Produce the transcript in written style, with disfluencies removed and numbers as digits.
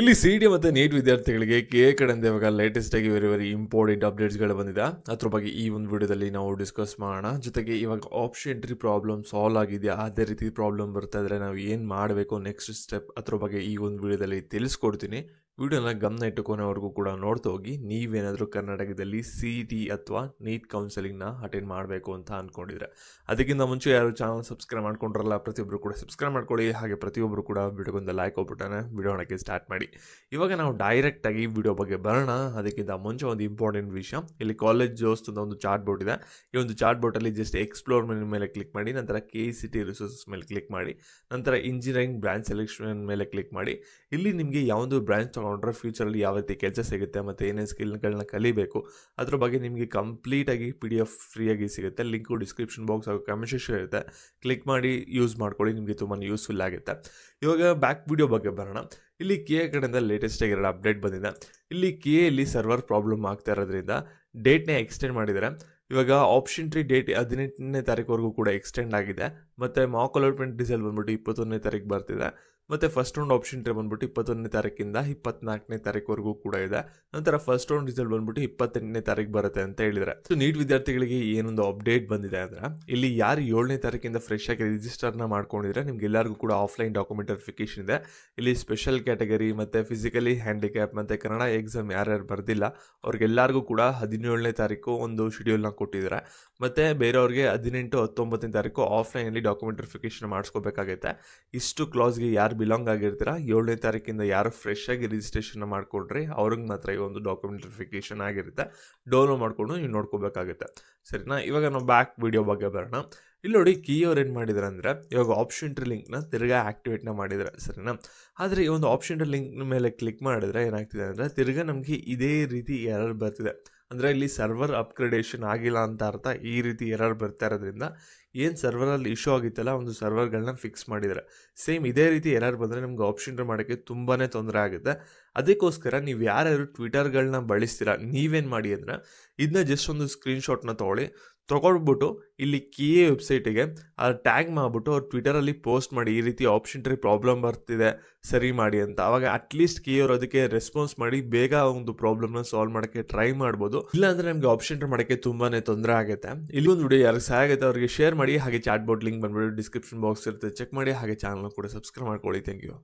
ಇಲ್ಲಿ ಸಿಇಟಿ ಮತ್ತು ನೀಟ್ ವಿದ್ಯಾರ್ಥಿಗಳಿಗೆ ಕೆ ಕಡೆಯಿಂದ ಇವಾಗ ಲೇಟೆಸ್ಟ್ ಆಗಿ ವೆರಿ ಇಂಪಾರ್ಟೆಂಟ್ ಅಪ್ಡೇಟ್ಸ್ಗಳು ಬಂದಿದೆ. ಅದ್ರ ಬಗ್ಗೆ ಈ ಒಂದು ವಿಡಿಯೋದಲ್ಲಿ ನಾವು ಡಿಸ್ಕಸ್ ಮಾಡೋಣ. ಜೊತೆಗೆ ಇವಾಗ ಆಪ್ಷನ್ ಎಂಟ್ರಿ ಪ್ರಾಬ್ಲಮ್ ಸಾಲ್ವ್ ಆಗಿದೆಯಾ, ಅದೇ ರೀತಿ ಪ್ರಾಬ್ಲಮ್ ಬರ್ತಾ ಇದ್ರೆ ನಾವು ಏನು ಮಾಡಬೇಕು ನೆಕ್ಸ್ಟ್ ಸ್ಟೆಪ್, ಅದ್ರ ಬಗ್ಗೆ ಈ ಒಂದು ವಿಡಿಯೋದಲ್ಲಿ ತಿಳಿಸ್ಕೊಡ್ತೀನಿ. ವಿಡಿಯೋನ ಗಮನ ಇಟ್ಟುಕೊನೆವರೆಗೂ ಕೂಡ ನೋಡ್ತಾ ಹೋಗಿ. ನೀವೇನಾದರೂ ಕರ್ನಾಟಕದಲ್ಲಿ ಸಿಇಟಿ ಅಥವಾ ನೀಟ್ ಕೌನ್ಸೆಲಿಂಗ್ನ ಅಟೆಂಡ್ ಮಾಡಬೇಕು ಅಂತ ಅಂದ್ಕೊಂಡಿದ್ರೆ, ಅದಕ್ಕಿಂತ ಮುಂಚೆ ಯಾರು ಚಾನಲ್ ಸಬ್ಸ್ಕ್ರೈಬ್ ಮಾಡ್ಕೊಂಡ್ರಲ್ಲ ಪ್ರತಿಯೊಬ್ಬರು ಕೂಡ ಸಬ್ಸ್ಕ್ರೈಬ್ ಮಾಡ್ಕೊಳ್ಳಿ. ಹಾಗೆ ಪ್ರತಿಯೊಬ್ಬರು ಕೂಡ ವಿಡಿಯೋಗೊಂದು ಲೈಕ್ ಹೋಗ್ಬಿಟ್ಟಾನೆ ವಿಡಿಯೋ ಮಾಡೋಕ್ಕೆ ಸ್ಟಾರ್ಟ್ ಮಾಡಿ. ಇವಾಗ ನಾವು ಡೈರೆಕ್ಟಾಗಿ ವಿಡಿಯೋ ಬಗ್ಗೆ ಬರೋಣ. ಅದಕ್ಕಿಂತ ಮುಂಚೆ ಒಂದು ಇಂಪಾರ್ಟೆಂಟ್ ವಿಷಯ, ಇಲ್ಲಿ ಕಾಲೇಜ್ ಜೋಸ್ಟ್ ಅಂತ ಒಂದು ಚಾರ್ಟ್ ಬೋರ್ಡ್ ಇದೆ. ಈ ಒಂದು ಚಾರ್ಟ್ ಬೋರ್ಡಲ್ಲಿ ಜಸ್ಟ್ ಎಕ್ಸ್ಪ್ಲೋರ್ ಮೇಲೆ ಕ್ಲಿಕ್ ಮಾಡಿ, ನಂತರ KCT ರಿಸೋರ್ಸಸ್ ಮೇಲೆ ಕ್ಲಿಕ್ ಮಾಡಿ, ನಂತರ ಇಂಜಿನಿಯರಿಂಗ್ ಬ್ರಾಂಚ್ ಸೆಲೆಕ್ಷನ್ ಮೇಲೆ ಕ್ಲಿಕ್ ಮಾಡಿ. ಇಲ್ಲಿ ನಿಮಗೆ ಯಾವೊಂದು ಬ್ರಾಂಚ್ ತೊಗೊಂಡ್ರೆ ಫ್ಯೂಚರಲ್ಲಿ ಯಾವ ರೀತಿ ಕೆಲಸ ಸಿಗುತ್ತೆ ಮತ್ತು ಏನೇನು ಸ್ಕಿಲ್ಗಳನ್ನ ಕಲಿಬೇಕು ಅದ್ರ ಬಗ್ಗೆ ನಿಮಗೆ ಕಂಪ್ಲೀಟಾಗಿ PDF ಫ್ರೀಯಾಗಿ ಸಿಗುತ್ತೆ. ಲಿಂಕು ಡಿಸ್ಕ್ರಿಪ್ಷನ್ ಬಾಕ್ಸ್ ಹಾಗೂ ಕಮೆಂಟ್ ಸೆಕ್ಷನ್ ಇರುತ್ತೆ. ಕ್ಲಿಕ್ ಮಾಡಿ ಯೂಸ್ ಮಾಡ್ಕೊಳ್ಳಿ, ನಿಮಗೆ ತುಂಬಾ ಯೂಸ್ಫುಲ್ ಆಗುತ್ತೆ. ಇವಾಗ ಬ್ಯಾಕ್ ವಿಡಿಯೋ ಬಗ್ಗೆ ಬರೋಣ. ಇಲ್ಲಿ KA ಕಡೆಯಿಂದ ಲೇಟೆಸ್ಟ್ ಆಗಿ 2 ಅಪ್ಡೇಟ್ ಬಂದಿದೆ. ಇಲ್ಲಿ KAಯಲ್ಲಿ ಸರ್ವರ್ ಪ್ರಾಬ್ಲಮ್ ಆಗ್ತಾ ಇರೋದ್ರಿಂದ ಡೇಟ್ನ ಎಕ್ಸ್ಟೆಂಡ್ ಮಾಡಿದ್ದಾರೆ. ಇವಾಗ ಆಪ್ಷನ್ 3 ಡೇಟ್ 18ನೇ ತಾರೀಕುವರೆಗೂ ಕೂಡ ಎಕ್ಸ್ಟೆಂಡ್ ಆಗಿದೆ. ಮತ್ತು ಮಾಕ್ ಅಲಾಟ್ಮೆಂಟ್ ರಿಸಲ್ಟ್ ಬಂದ್ಬಿಟ್ಟು 21ನೇ ತಾರೀಕು ಬರ್ತಿದೆ. ಮತ್ತು ಫಸ್ಟ್ ರೌಂಡ್ ಆಪ್ಷನ್ 3 ಬಂದ್ಬಿಟ್ಟು 21ನೇ ತಾರೀಕಿಂದ 24ನೇ ತಾರೀಕುವರೆಗೂ ಕೂಡ ಇದೆ. ನಂತರ ಫಸ್ಟ್ ರೌಂಡ್ ರಿಸಲ್ಟ್ ಬಂದ್ಬಿಟ್ಟು 28ನೇ ತಾರೀಕು ಬರುತ್ತೆ ಅಂತ ಹೇಳಿದರೆ. ಸೊ ನೀಟ್ ವಿದ್ಯಾರ್ಥಿಗಳಿಗೆ ಏನೊಂದು ಅಪ್ಡೇಟ್ ಬಂದಿದೆ ಅಂದರೆ, ಇಲ್ಲಿ ಯಾರು 7ನೇ ತಾರೀಕಿಂದ ಫ್ರೆಶ್ ಆಗಿ ರಿಜಿಸ್ಟರ್ನ ಮಾಡ್ಕೊಂಡಿದ್ರೆ ನಿಮ್ಗೆಲ್ಲರಿಗೂ ಕೂಡ ಆಫ್ಲೈನ್ ಡಾಕ್ಯುಮೆಂಟ್ ವೆರಿಫಿಕೇಷನ್ ಇದೆ. ಇಲ್ಲಿ ಸ್ಪೆಷಲ್ ಕ್ಯಾಟಗರಿ ಮತ್ತು ಫಿಸಿಕಲಿ ಹ್ಯಾಂಡಿಕ್ಯಾಪ್ ಮತ್ತು ಕನ್ನಡ ಎಕ್ಸಾಮ್ ಯಾರ್ಯಾರು ಬರ್ದಿಲ್ಲ ಅವ್ರಿಗೆಲ್ಲರಿಗೂ ಕೂಡ 17ನೇ ತಾರೀಕು ಒಂದು ಶೆಡ್ಯೂಲ್ನ ಕೊಟ್ಟಿದ್ದಾರೆ. ಮತ್ತು ಬೇರೆಯವ್ರಿಗೆ 18, 19ನೇ ತಾರೀಕು ಆಫ್ಲೈನಲ್ಲಿ ಡಾಕ್ಯುಮೆಂಟ್ ವೆರಿಫಿಕೇಷನ್ ಮಾಡಿಸ್ಕೋಬೇಕಾಗುತ್ತೆ. ಇಷ್ಟು ಕ್ಲಾಸ್ಗೆ ಯಾರು ಬಿಲಾಂಗ್ ಆಗಿರ್ತೀರ, 7ನೇ ತಾರೀಕಿಂದ ಯಾರು ಫ್ರೆಶ್ ಆಗಿ ರಿಜಿಸ್ಟ್ರೇಷನ್ ಮಾಡ್ಕೊಂಡ್ರಿ ಅವ್ರಿಗೆ ಮಾತ್ರ ಈ ಒಂದು ಡಾಕ್ಯುಮೆಂಟ್ ವೆರಿಫಿಕೇಷನ್ ಆಗಿರುತ್ತೆ. ಡೌನ್ಲೋಡ್ ಮಾಡಿಕೊಂಡು ನೀವು ನೋಡ್ಕೋಬೇಕಾಗುತ್ತೆ. ಸರಿನಾ? ಇವಾಗ ನಾವು ಬ್ಯಾಕ್ ವಿಡಿಯೋ ಬಗ್ಗೆ ಬರೋಣ. ಇಲ್ಲಿ ನೋಡಿ, ಕೀ ಅವ್ರು ಏನು ಮಾಡಿದ್ದಾರೆ ಅಂದರೆ, ಇವಾಗ ಆಪ್ಷನ್ 3 ಲಿಂಕ್ನ ತಿರ್ಗಾ ಆ್ಯಕ್ಟಿವೇಟ್ನ ಮಾಡಿದ್ದಾರೆ. ಸರಿನಾ? ಆದರೆ ಈ ಒಂದು ಆಪ್ಷನ್ 3 ಲಿಂಕ್ ಮೇಲೆ ಕ್ಲಿಕ್ ಮಾಡಿದ್ರೆ ಏನಾಗ್ತಿದೆ ಅಂದರೆ, ತಿರ್ಗಾ ನಮಗೆ ಇದೇ ರೀತಿ ಎರರ್ ಬರ್ತಿದೆ. ಅಂದರೆ ಇಲ್ಲಿ ಸರ್ವರ್ ಅಪ್ಗ್ರೇಡೇಷನ್ ಆಗಿಲ್ಲ ಅಂತ ಅರ್ಥ. ಈ ರೀತಿ ಎರರ್ ಬರ್ತಾ ಇರೋದ್ರಿಂದ ಏನು ಸರ್ವರಲ್ಲಿ ಇಶ್ಯೂ ಆಗಿತ್ತಲ್ಲ, ಒಂದು ಸರ್ವರ್ಗಳನ್ನ ಫಿಕ್ಸ್ ಮಾಡಿದ್ದಾರೆ. ಸೇಮ್ ಇದೇ ರೀತಿ ಎರರ್ ಬಂದರೆ ನಮ್ಗೆ ಆಪ್ಷನ್ ಮಾಡೋಕ್ಕೆ ತುಂಬಾ ತೊಂದರೆ ಆಗುತ್ತೆ. ಅದಕ್ಕೋಸ್ಕರ ನೀವು ಯಾರ್ಯಾರು ಟ್ವಿಟರ್ಗಳನ್ನ ಬಳಸ್ತೀರಾ, ನೀವೇನು ಮಾಡಿ ಅಂದರೆ, ಇದನ್ನ ಜಸ್ಟ್ ಒಂದು ಸ್ಕ್ರೀನ್ಶಾಟ್ನ ತೊಗೊಳ್ಬಿಟ್ಟು ಇಲ್ಲಿ KA ವೆಬ್ಸೈಟಿಗೆ ಟ್ಯಾಗ್ ಮಾಡಿಬಿಟ್ಟು ಅವ್ರು ಟ್ವಿಟರಲ್ಲಿ ಪೋಸ್ಟ್ ಮಾಡಿ, ಈ ರೀತಿ ಆಪ್ಷನ್ 3 ಪ್ರಾಬ್ಲಮ್ ಬರ್ತಿದೆ ಸರಿ ಮಾಡಿ ಅಂತ. ಅವಾಗ ಅಟ್ಲೀಸ್ಟ್ KA ಅವರು ಅದಕ್ಕೆ ರೆಸ್ಪಾನ್ಸ್ ಮಾಡಿ ಬೇಗ ಒಂದು ಪ್ರಾಬ್ಲಮ್ನ ಸಾಲ್ವ್ ಮಾಡೋಕ್ಕೆ ಟ್ರೈ ಮಾಡ್ಬೋದು. ಇಲ್ಲಾಂದರೆ ನಮಗೆ ಆಪ್ಷನ್ 3 ಮಾಡೋಕ್ಕೆ ತುಂಬಾ ತೊಂದರೆ ಆಗುತ್ತೆ. ಇಲ್ಲಿ ಒಂದು ವಿಡಿಯೋ ಯಾರಿಗೆ ಸಹಾಯ ಆಗುತ್ತೆ ಅವರಿಗೆ ಶೇರ್ ಮಾಡಿ. ಹಾಗೆ ಚಾಟ್ ಬೋರ್ಡ್ ಲಿಂಕ್ ಬಂದ್ಬಿಟ್ಟು ಡಿಸ್ಕ್ರಿಪ್ಷನ್ ಬಾಕ್ಸ್ ಇರುತ್ತೆ, ಚೆಕ್ ಮಾಡಿ. ಹಾಗೆ ಚಾನಲ್ನ ಕೂಡ ಸಬ್ಸ್ಕ್ರೈಬ್ ಮಾಡ್ಕೊಳ್ಳಿ. Thank you.